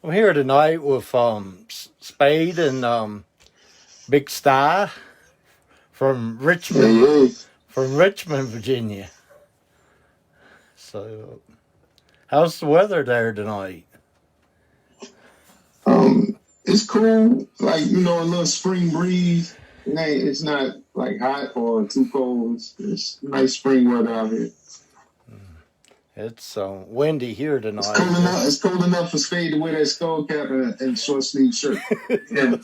I'm here tonight with Spade and Big Sty from Hey, Richmond, hey. Virginia. So, how's the weather there tonight? It's cool. Like, a little spring breeze. It's not like hot or too cold. It's nice spring weather out here. It's windy here It's cold tonight. enough. It's cold enough for Spade to wear that skull cap and short sleeve shirt. Yeah.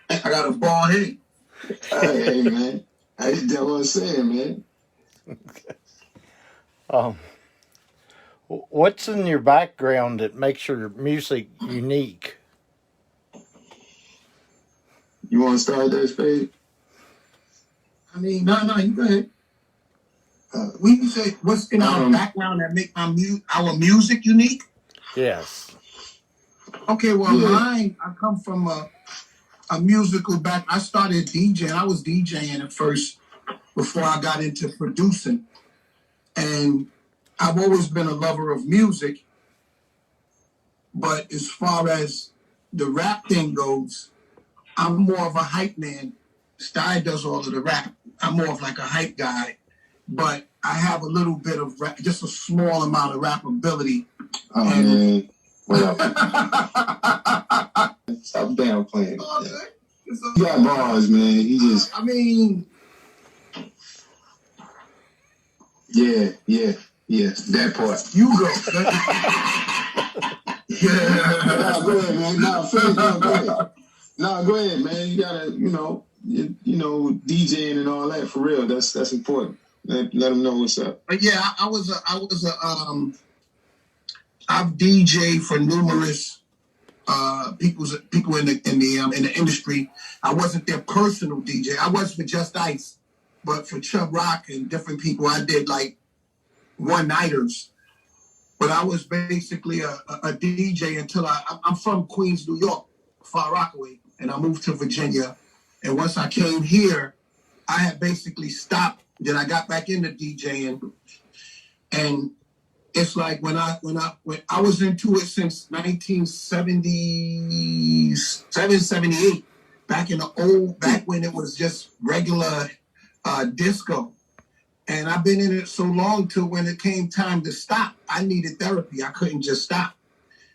I got a bald head. Hey, man. That's what I'm saying, man. um, what's in your background that makes your music unique? You want to start that, Spade? No, you go ahead. We say what's in our background that make our music unique? Yes. Okay, well, mine, I come from a musical back. I started DJing. I was DJing at first before I got into producing. And I've always been a lover of music. But as far as the rap thing goes, I'm more of a hype man. Sty does all of the rap. I'm more of like a hype guy. But I have a little bit of rap, just a small amount of rap ability. Oh, man. Whatever. Stop downplaying. Oh, good. He got bars, man. He just. Yeah. That part. You go. Nah, go ahead, man. Go ahead. Nah, go ahead, man. You gotta, DJing and all that for real. That's important. Let them know what's up. But yeah, I've DJed for numerous people in the industry. I wasn't their personal DJ. I was for Just Ice, but for Chubb Rock and different people, I did like one-nighters. But I was basically a DJ until I'm from Queens, New York, Far Rockaway, and I moved to Virginia. And once I came here, I had basically stopped. Then I got back into DJing, and it's like when I was into it since 1977, 78, back when it was just regular disco. And I've been in it so long till when it came time to stop, I needed therapy. I couldn't just stop.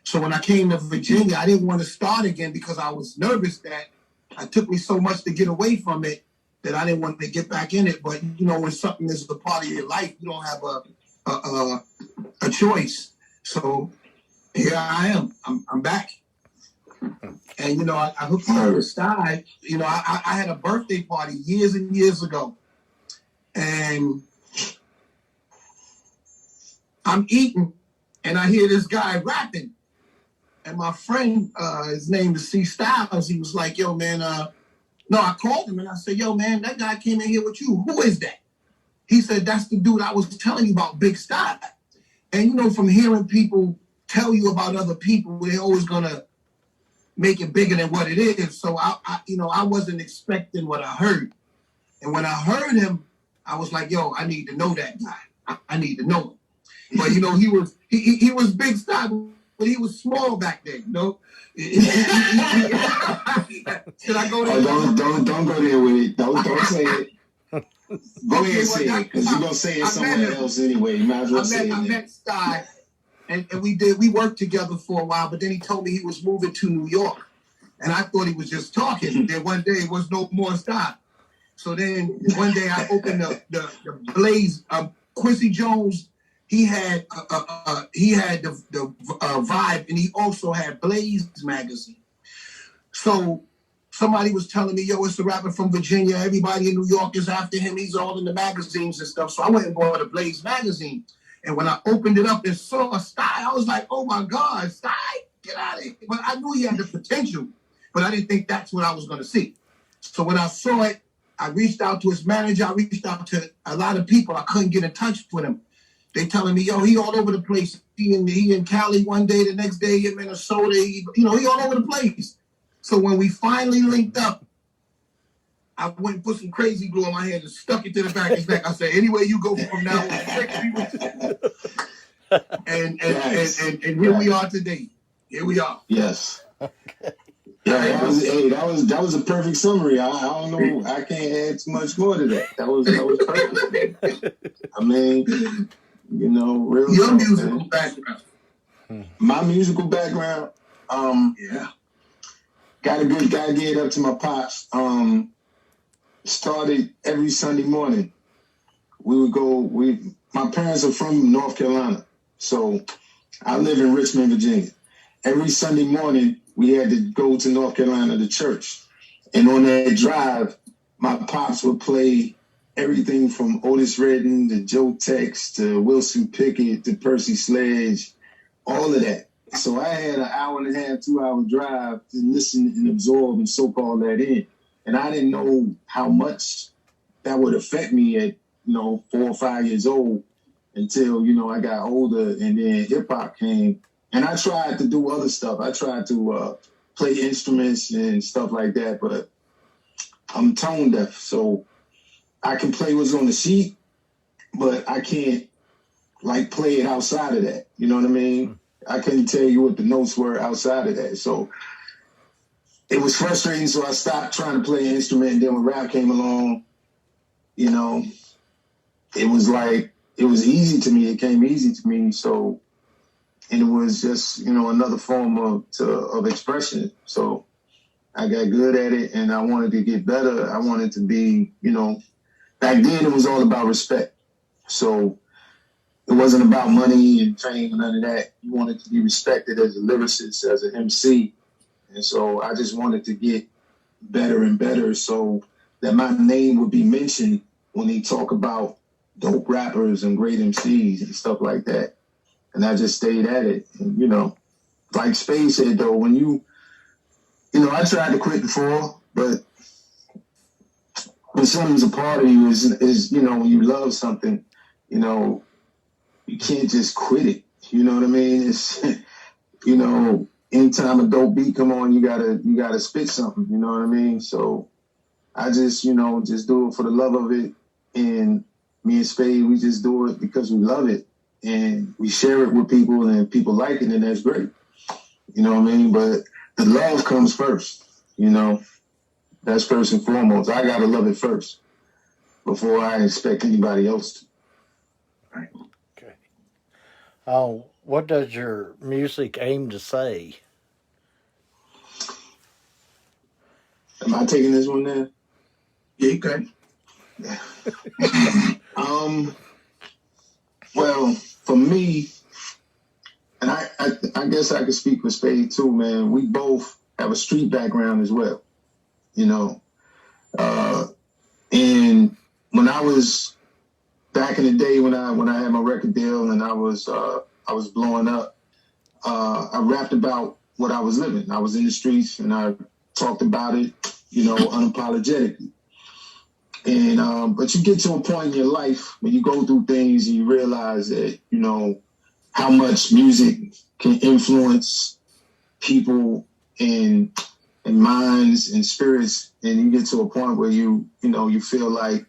So when I came to Virginia, I didn't want to start again because I was nervous that it took me so much to get away from it that I didn't want to get back in it. But, when something is a part of your life, you don't have a choice. So here I am. I'm back. And, I hooked up with Sty. I had a birthday party years and years ago. And I'm eating, and I hear this guy rapping. And my friend, his name is C. Styles, he was like, yo, man, no, I called him, and I said, yo, man, that guy came in here with you. Who is that? He said, that's the dude I was telling you about, Big Sty. And, from hearing people tell you about other people, they're always going to make it bigger than what it is. So, I wasn't expecting what I heard. And when I heard him, I was like, yo, I need to know that guy. I need to know him. But, he was Big Sty, but he was small back then, Should I go there? Don't go there with it. Don't say it. Go ahead and say it, because you're going to say it somewhere else anyway. You might as well say it. I met Sty, and we worked together for a while, but then he told me he was moving to New York. And I thought he was just talking. Then one day it was no more Sty. So then one day I opened the Blaze. Quincy Jones, he had the Vibe, and he also had Blaze magazine. So somebody was telling me, yo, it's a rapper from Virginia. Everybody in New York is after him. He's all in the magazines and stuff. So I went and bought a Blaze magazine. And when I opened it up and saw Sty, I was like, oh my God, Sty, get out of here. But I knew he had the potential, but I didn't think that's what I was going to see. So when I saw it, I reached out to his manager. I reached out to a lot of people. I couldn't get in touch with him. They telling me, yo, he all over the place. He in Cali one day, the next day in Minnesota. He all over the place. So when we finally linked up, I went and put some crazy glue on my head and stuck it to the back of his neck. I said, anywhere you go from now on, and here we are today. Here we are. Yes. Yeah, that was a perfect summary. I don't know. I can't add too much more to that. That was perfect. I mean, you know, real Your talk, musical man. background. My musical background, Yeah. gotta give it up to my pops. Started every Sunday morning. We would go. My parents are from North Carolina, so I live in Richmond, Virginia. Every Sunday morning, we had to go to North Carolina to church. And on that drive, my pops would play everything from Otis Redding to Joe Tex to Wilson Pickett to Percy Sledge, all of that. So I had an hour and a half, 2 hour drive to listen and absorb and soak all that in. And I didn't know how much that would affect me at, 4 or 5 years old until, I got older and then hip hop came. And I tried to do other stuff. I tried to play instruments and stuff like that, but I'm tone deaf. So I can play what's on the sheet, but I can't play it outside of that. You know what I mean? I couldn't tell you what the notes were outside of that. So it was frustrating. So I stopped trying to play an instrument. And then when rap came along, it was it was easy to me. It came easy to me. So, and it was just, another form of expression. So I got good at it and I wanted to get better. I wanted to be, back then it was all about respect. So it wasn't about money and fame and none of that. You wanted to be respected as a lyricist, as an MC. And so I just wanted to get better and better so that my name would be mentioned when they talk about dope rappers and great MCs and stuff like that. And I just stayed at it. And, like Spade said, though, when I tried to quit before, but when something's a part of you is when you love something, you can't just quit it. You know what I mean? It's, anytime a dope beat come on, you gotta spit something. You know what I mean? So I just, just do it for the love of it. And me and Spade, we just do it because we love it. And we share it with people and people like it, and that's great. You know what I mean? But the love comes first, That's first and foremost. I gotta love it first before I expect anybody else to. Right. Okay. What does your music aim to say? Am I taking this one now? Yeah, you can. Well, for me, and I guess I could speak for Spade too, man. We both have a street background as well, And when I was back in the day when I had my record deal and I was blowing up, I rapped about what I was living. I was in the streets and I talked about it, unapologetically. And but you get to a point in your life when you go through things and you realize that, how much music can influence people and minds and spirits, and you get to a point where you feel like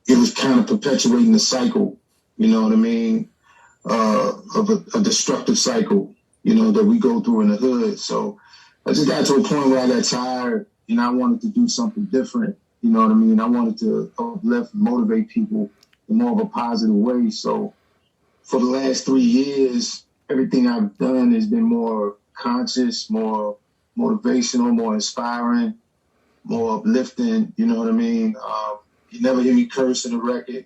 it was kind of perpetuating the cycle, you know what I mean, of a destructive cycle, that we go through in the hood. So I just got to a point where I got tired and I wanted to do something different, you know what I mean? I wanted to uplift and motivate people in more of a positive way. So for the last 3 years, everything I've done has been more conscious, more motivational, more inspiring, more uplifting, you know what I mean? You never hear me curse in a record.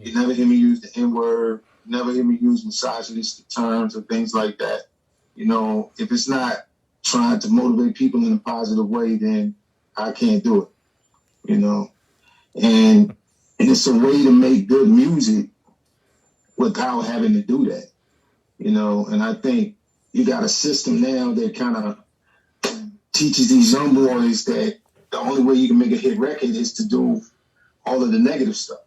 You never hear me use the N-word. You never hear me use misogynistic terms or things like that. If it's not trying to motivate people in a positive way, then I can't do it, And it's a way to make good music without having to do that, And I think you got a system now that kind of teaches these young boys that the only way you can make a hit record is to do all of the negative stuff.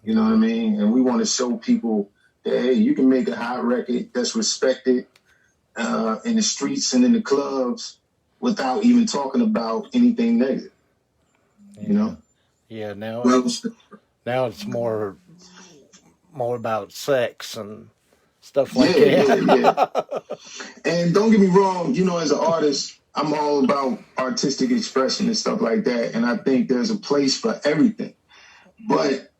You know what I mean? And we want to show people that, hey, you can make a hot record that's respected in the streets and in the clubs without even talking about anything negative. Yeah, now Well, it's more about sex and stuff like Yeah, that. And don't get me wrong, you know, as an artist, I'm all about artistic expression and stuff like that. And I think there's a place for everything. But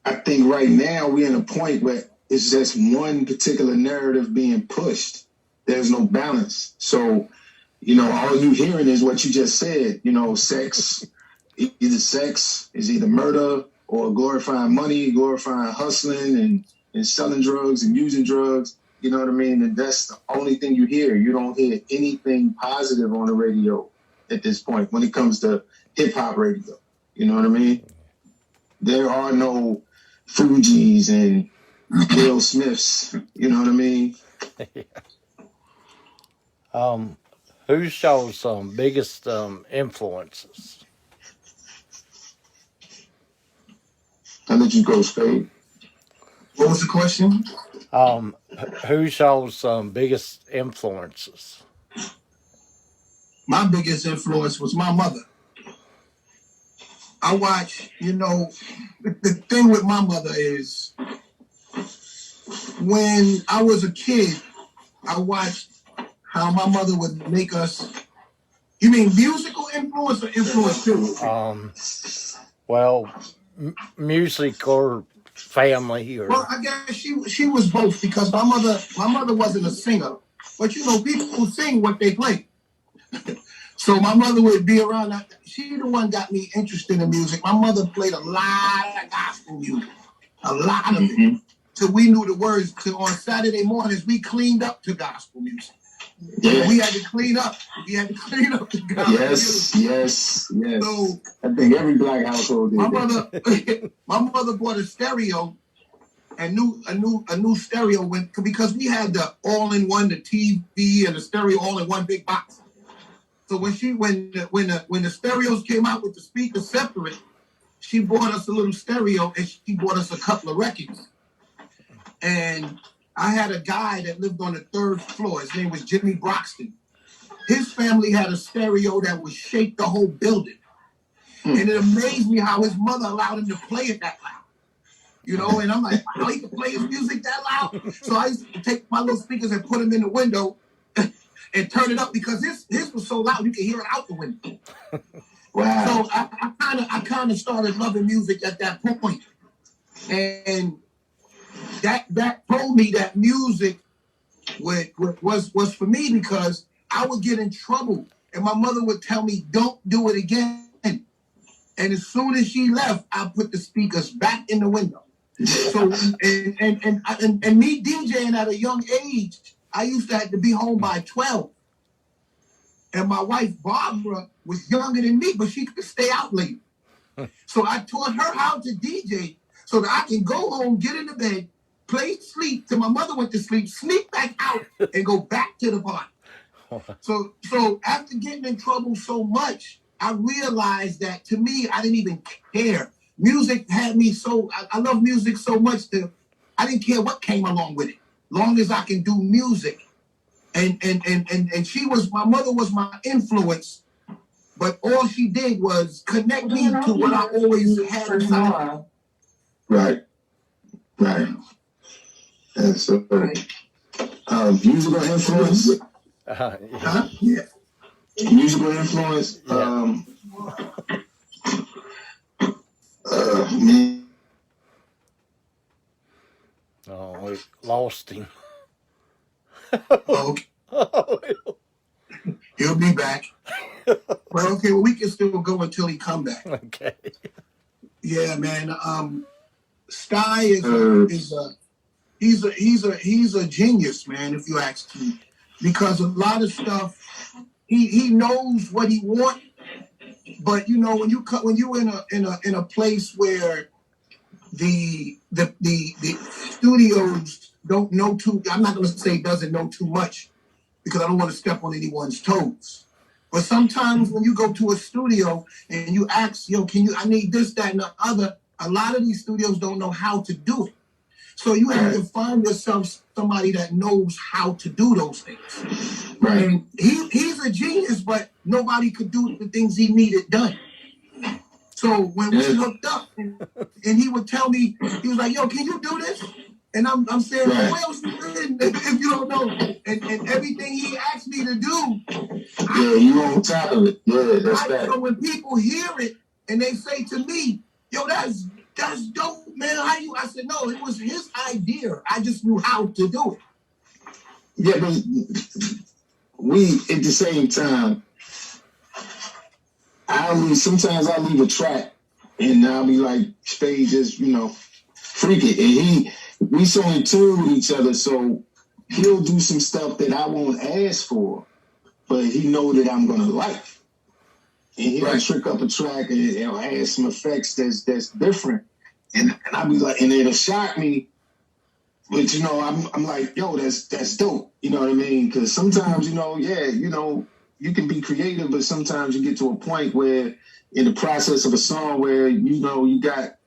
I think right now we're in a point where it's just one particular narrative being pushed. There's no balance. So, you know, all you hearing is what you just said, you know, sex is either murder or glorifying money, glorifying hustling and selling drugs and using drugs. You know what I mean? And that's the only thing you hear. You don't hear anything positive on the radio at this point when it comes to hip hop radio. You know what I mean? There are no Fugees and Will Smiths. You know what I mean? Who's y'all's biggest influences? I'll let you go, Spade. What was the question? Who's y'all's biggest influences? My biggest influence was my mother. I watch, you know, the thing with my mother is when I was a kid, I watched how my mother would make us. You mean musical influence or influence too? Well, music or family or. Well, I guess she was both because my mother wasn't a singer, but you know people who sing what they play. So my mother would be around. She the one got me interested in music. My mother played a lot of gospel music, a lot of it. So we knew the words. So on Saturday mornings we cleaned up to gospel music. Yeah. We had to clean up. We had to clean up the gospel music. Yes. So I think every black household did. My mother bought a stereo. A new stereo because we had the all-in-one, the TV and the stereo all in one big box. So when the stereos came out with the speakers separate, she bought us a little stereo and she bought us a couple of records. And I had a guy that lived on the 3rd floor. His name was Jimmy Broxton. His family had a stereo that would shake the whole building. And it amazed me how his mother allowed him to play it that loud. You know, and I'm like, wow, he can play his music that loud? So I used to take my little speakers and put them in the window and turn it up because his was so loud you could hear it out the window. Wow. So I kind of started loving music at that point. And that told me that music was for me because I would get in trouble and my mother would tell me, don't do it again. And as soon as she left, I put the speakers back in the window. So and me DJing at a young age, I used to have to be home by 12. And my wife Barbara was younger than me, but she could stay out late. So I taught her how to DJ so that I can go home, get into bed, play sleep till my mother went to sleep, sneak back out, and go back to the party. So after getting in trouble so much, I realized that to me, I didn't even care. Music had me so, I love music so much that I didn't care what came along with it, long as I can do music. And my mother was my influence, but all she did was connect me to what I always had inside. Right. And so, musical influence. Yeah. Musical influence. Me. Oh, we lost him. Okay. He'll be back. Well, we can still go until he come back. Okay. Yeah, man. Sty is a genius, man. If you ask me, because a lot of stuff he knows what he wants, but you know when you in a place where the studios don't know too. I'm not going to say doesn't know too much because I don't want to step on anyone's toes. But sometimes when you go to a studio and you ask, I need this, that, and the other, a lot of these studios don't know how to do it. So you have to find yourself somebody that knows how to do those things. Right. And he's a genius, but nobody could do the things he needed done. So when we hooked up and he would tell me, he was like, yo, can you do this? And I'm saying, Right. where else you been if you don't know? And everything he asked me to do, Yeah, you on top of it. Yeah, that's that. So when people hear it and they say to me, yo, that's dope, man. How you? I said, no, it was his idea. I just knew how to do it. Yeah, but we at the same time, sometimes I leave a track and I'll be like, Spade just, freak it. And we so in tune with each other, so he'll do some stuff that I won't ask for, but he know that I'm gonna like. And he'll trick up a track and add some effects that's different. And I'll be like, and it'll shock me. But I'm like, yo, that's dope. You know what I mean? Because sometimes, you can be creative, but sometimes you get to a point where in the process of a song where you got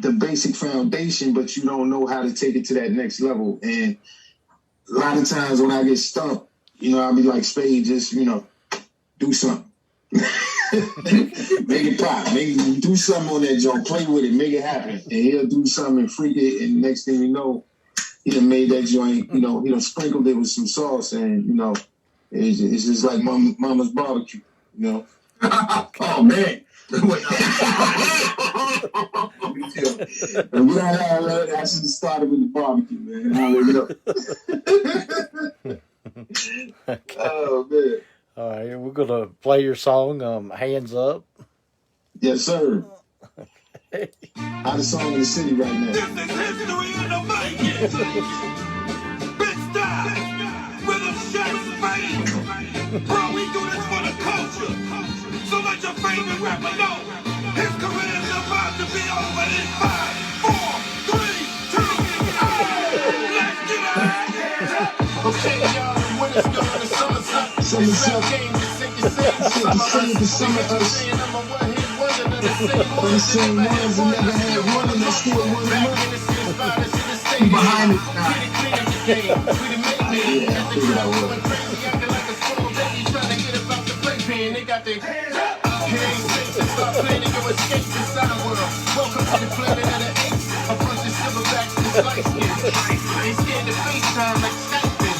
the basic foundation, but you don't know how to take it to that next level. And a lot of times when I get stumped, I'll be like, Spade, just do something. Make it pop. Make it do something on that joint. Play with it. Make it happen. And he'll do something and freak it. And next thing you know, he done made that joint. He done sprinkled it with some sauce, and it's just like mama's barbecue. Oh man. And I should have started with the barbecue, man. Okay. Oh man. All right, we're gonna play your song, "Hands Up." Yes, sir. Hottest song in the city right now. This is history in the making. Big Sty with a Sty and Spade. Bro, we do this for the culture. So let your favorite rapper know his career is about to be over in 5, 4, 3, 2, 1. Let's get it. Okay, y'all, the winter's gone, the summer's up. Summer's up. Game to sink the same Summer I'm a one-hit wonder, none of the same the ones. same ones that never had one and they still one Back month. in the city, violence in the state. Behind it. Get it clean in the game. We the main man. Yeah, I Got the figured I crowd would. going crazy, acting like a small baby, trying to get about the playpen. They got their hands up. Hands safe to start planning your escape inside world. Welcome to the planet of the apes. A bunch of silverbacks and light skins. They scared to FaceTime like Skype is.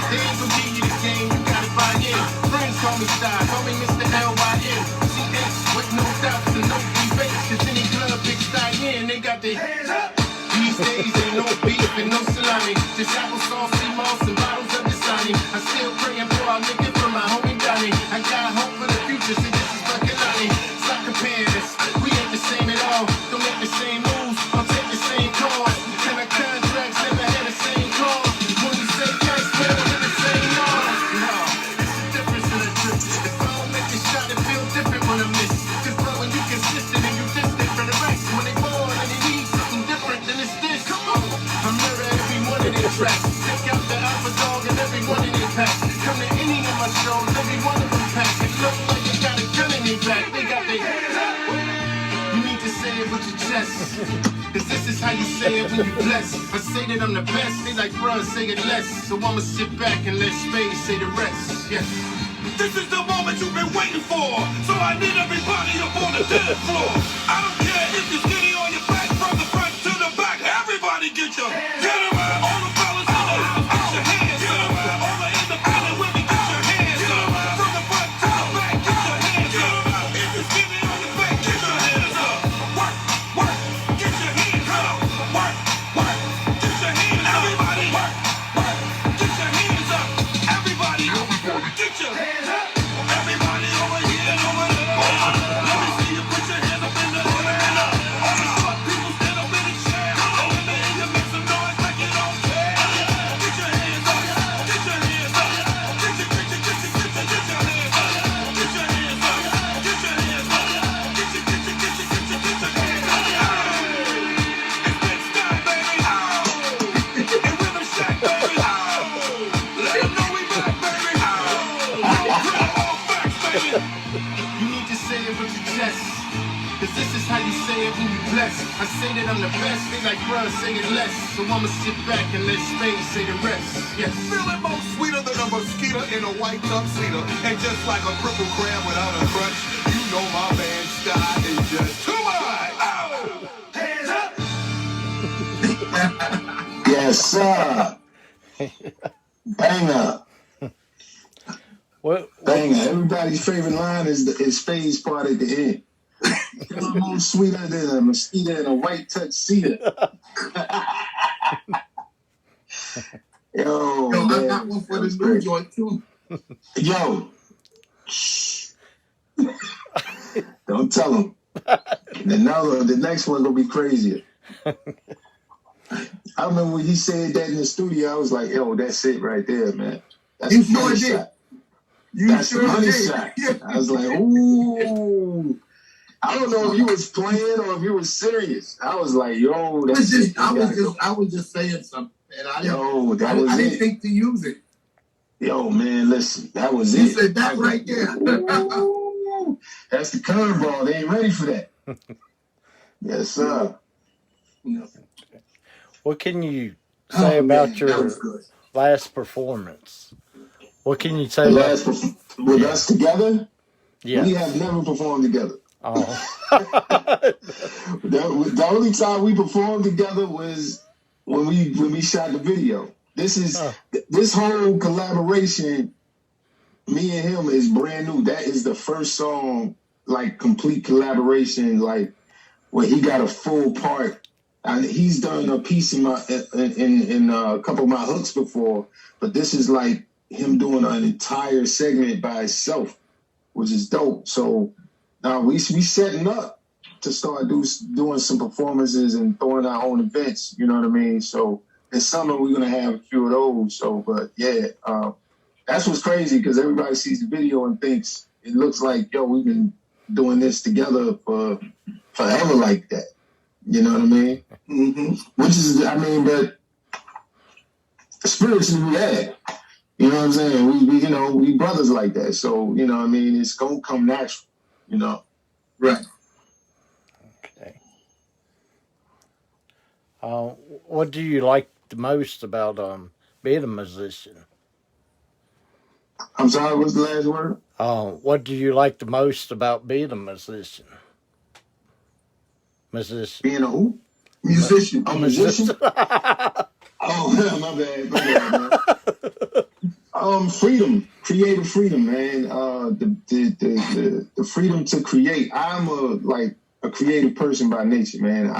They ain't gonna give you the game, you gotta buy in. Friends call me Sty, call me Mr. LYN. CX with no doubts and no debates. Cause any club big Sty in, they got their hands up. These days ain't no beef and no salami. Just applesauce, sea moss, and bottles of Dasani. I still praying for our nigga from my homie Donnie. I got hope for the future, see this is fucking Lonnie. Stop comparing us, we ain't the same at all. Don't make the same moves, don't take the same calls. And our contracts never had the same clause. When we say nice, we don't have the same laws. No, it's the difference in the trip. If I don't make a shot, it feel different when I miss. Cause bro, when you consistent and you distant from the rest, when they ball and they need something different than it's this. Come on, I mirror every one of their tracks. Take out the alpha dog and every one of their packs. Come to any of my shows, every one of them packs. It look like they got a gun in their back. They got their hands up. You need to say it with your chest. Cause this is how you say it when you bless. I say that I'm the best, they like bruh, say it less. So I'ma sit back and let Spade say the rest. Yeah. This is the moment you've been waiting for. So I need everybody up on the dance floor. I don't care if you're skinny on your back, from the front to the back. Everybody get your get 'em out. All the fellas in the house, get your hands up. All the independent women, get your hands up. From the front to the back, get your hands up. If you're skinny on your back, get your hands up. Work, work, get your hands up. Work, work, get your hands up. Everybody, work, work, get your hands up. Everybody, get your hands up. Everybody over here and over there. Let me see you put your hands up in the air. All the short people stand up in the chair. And when they hear you make some noise like you don't care. Get your hands up. Get your hands up. Get your hands up. Get your hands up. Get your hands up. Get your hands up. It's Big Sty, baby. And Rhythm Shack, baby. Let 'em know we back, baby. All facts, baby. You need to say it with your chest. Cause this is how you say it when you bless. I say that I'm the best, they like bruh, say it less. So I'ma sit back and let Spade say the rest. Yes. Feeling more sweeter than a mosquito in a white tuxedo. And just like a crippled crab without a crutch, you know my man Sty is just too much. Hands up! Yes, sir. Banger. What? Banger. Everybody's favorite line is Spade's part at the end. You're almost sweeter than a mosquito in a white tuxedo. Yo, Yo, man, I got one for that the was new great. joint too. Yo. Don't tell him. The next one's gonna be crazier. I remember when he said that in the studio, I was like, yo, that's it right there, man. That's You the sure money did. shot. You That's sure the money did. shot. I was like, ooh. I don't know if you was playing or if you was serious. I was like, yo, that's it. I was just saying something. And I didn't think to use it. Yo, man, listen, that was You it. said that right there. Ooh, that's the curveball. They ain't ready for that. Yes, sir. What can you say about your last performance? What can you say about with us together? Yeah. We have never performed together. Oh. The only time we performed together was when we shot the video. This whole collaboration, me and him, is brand new. That is the first song, like complete collaboration, like where he got a full part. And he's done a piece in a couple of my hooks before, but this is like him doing an entire segment by himself, which is dope. So now we setting up to start doing some performances and throwing our own events. You know what I mean? So this summer we're gonna have a few of those. So, but yeah, that's what's crazy because everybody sees the video and thinks it looks like, yo, we've been doing this together for forever like that. You know what I mean? Mm-hmm. Which is, I mean, but spiritually we had. You know what I'm saying? We brothers like that. So, you know what I mean? It's going to come natural, you know? Right. Okay. What do you like the most about being a musician? I'm sorry, what's the last word? What do you like the most about being a musician? Being a who? Musician. A musician? Oh, my bad, man. Freedom, creative freedom, man. The freedom to create. I'm a creative person by nature, man.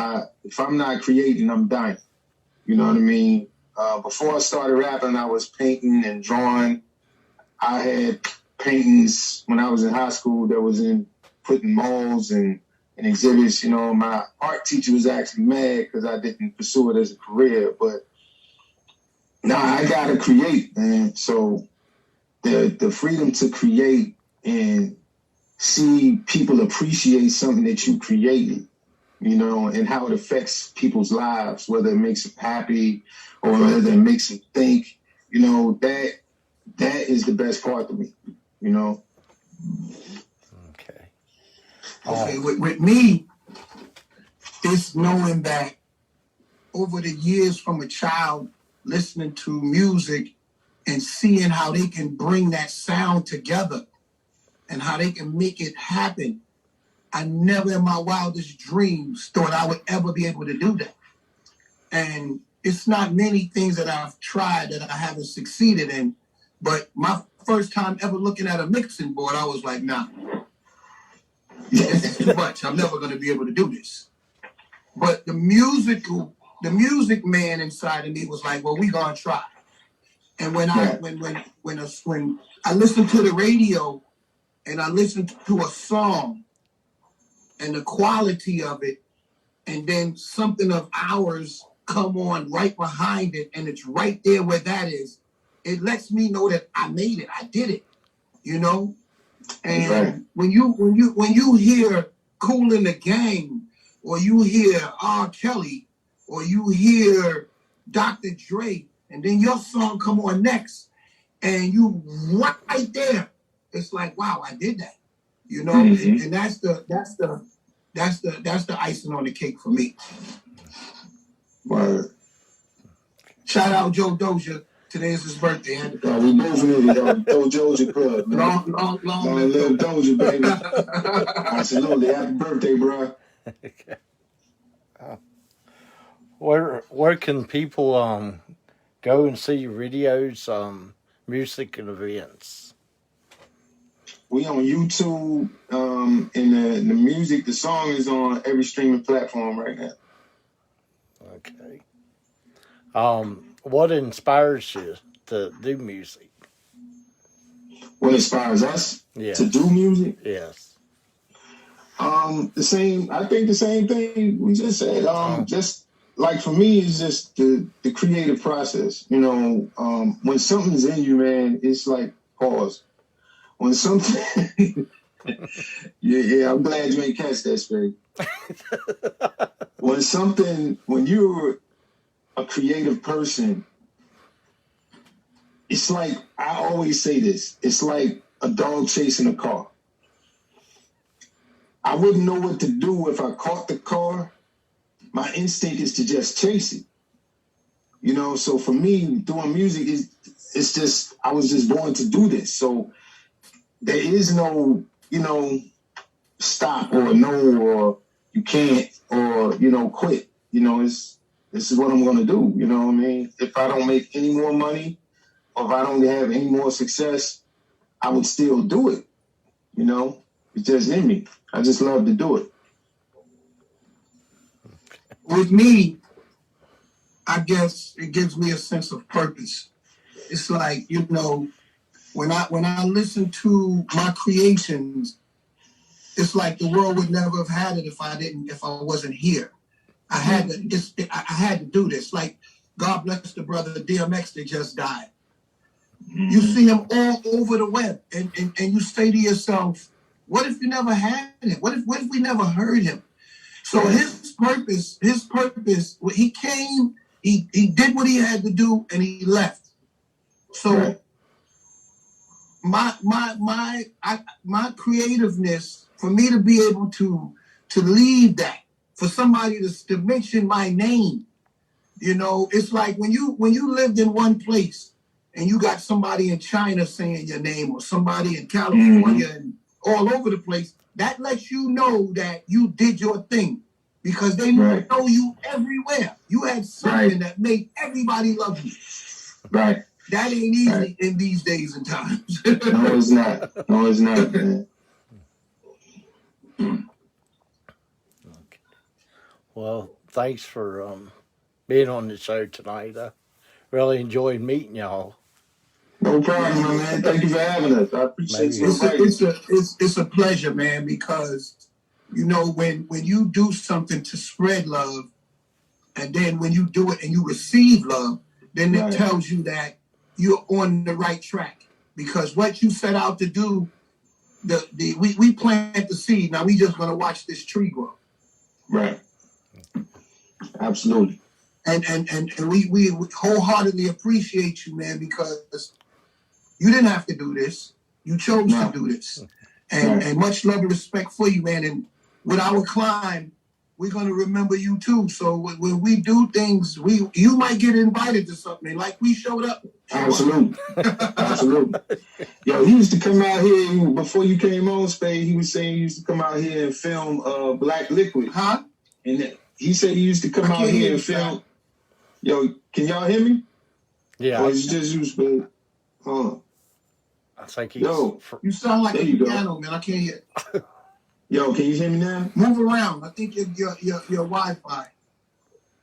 If I'm not creating, I'm dying. You know what I mean? Before I started rapping, I was painting and drawing. I had paintings when I was in high school that was put in malls and exhibits. You know, my art teacher was actually mad because I didn't pursue it as a career, but now I gotta create, man. So the freedom to create and see people appreciate something that you created, you know, and how it affects people's lives, whether it makes them happy or whether it makes them think, you know, that is the best part to me, you know. Okay, with me, it's knowing that over the years from a child listening to music and seeing how they can bring that sound together and how they can make it happen. I never in my wildest dreams thought I would ever be able to do that. And it's not many things that I've tried that I haven't succeeded in, but my first time ever looking at a mixing board, I was like, nah, this is too much. I'm never going to be able to do this. But the music man inside of me was like, well, we going to try. And when I listened to the radio and I listened to a song and the quality of it, and then something of ours come on right behind it, and it's right there where that is, it lets me know that I made it. I did it, you know? And right. when you hear Kool in the Gang, or you hear R. Kelly, or you hear Dr. Dre, and then your song come on next, and you right there, it's like, wow, I did that, you know. Mm-hmm. And that's the icing on the cake for me. Word. Shout out Joe Dozier. Today is his birthday. We both need it. Dozier Club, man. Long live Dozier, baby. Absolutely. Happy birthday, bro. Where can people go and see your videos, music and events? We on YouTube, and the music, the song is on every streaming platform right now. Okay. What inspires you to do music? What inspires us Yes. to do music? Yes. The same. I think the same thing we just said. Just like for me, it's just the creative process. You know, when something's in you, man, it's like pause. When something, yeah, I'm glad you ain't catch that, Spade. When you're a creative person, it's like, I always say this, it's like a dog chasing a car. I wouldn't know what to do if I caught the car. My instinct is to just chase it. You know, so for me, doing music it's just, I was just born to do this. So there is no, you know, stop or no, or you can't, or, you know, quit. You know, this is what I'm going to do. You know what I mean? If I don't make any more money, or if I don't have any more success, I would still do it. You know, it's just in me. I just love to do it. With me, I guess it gives me a sense of purpose. It's like, you know, when I listen to my creations, it's like the world would never have had it if I wasn't here. I had to do this. Like, God bless the brother DMX that just died. You see him all over the web, and you say to yourself, what if you never had it? What if we never heard him? So his purpose, he came, he did what he had to do, and he left. So my creativeness, for me to be able to leave that, for somebody to mention my name, you know, it's like when you lived in one place and you got somebody in China saying your name, or somebody in California and all over the place, that lets you know that you did your thing, because they know you everywhere. You had something that made everybody love you. Right. That ain't easy in these days and times. No, it's not. No, it's not, man. Okay. Well, thanks for being on the show tonight. I really enjoyed meeting y'all. No problem, man. Thank you for having us. I appreciate you. It's a pleasure, man, because, you know, when you do something to spread love, and then when you do it and you receive love, then it tells you that you're on the right track. Because what you set out to do, we plant the seed. Now we just gonna watch this tree grow. Right. Absolutely. And we wholeheartedly appreciate you, man, because you didn't have to do this. You chose to do this. And much love and respect for you, man. And with our climb, we're going to remember you too. So when we do things, you might get invited to something like we showed up. Absolutely. Absolutely. Yo, he used to come out here before you came on, Spade. He was saying he used to come out here and film Black Liquid. Huh? And he said he used to come out here and film. Yo, can y'all hear me? Yeah. Or is it just you, Spade? Hold on. I think he's... you sound like a piano, man. I can't hear. Yo, can you hear me now? Move around. I think your Wi-Fi.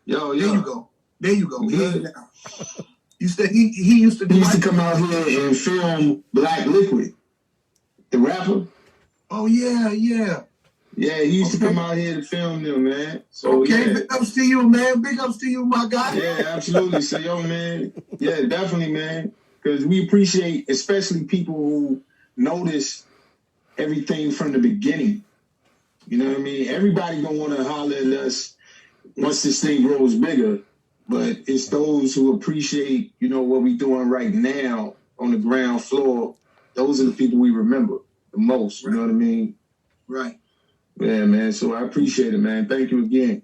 Yo. There you go. Good. You said he used to. He used to come out here and film Black Liquid, the rapper. Oh yeah. Yeah, he used to come out here to film them, man. So big ups to you, man. Big ups to you, my guy. Yeah, absolutely. So yo, man. Yeah, definitely, man. Because we appreciate, especially people who notice everything from the beginning. You know what I mean? Everybody gonna want to holler at us once this thing grows bigger, but it's those who appreciate, you know, what we doing right now on the ground floor. Those are the people we remember the most. You know what I mean? Right. Yeah, man. So I appreciate it, man. Thank you again.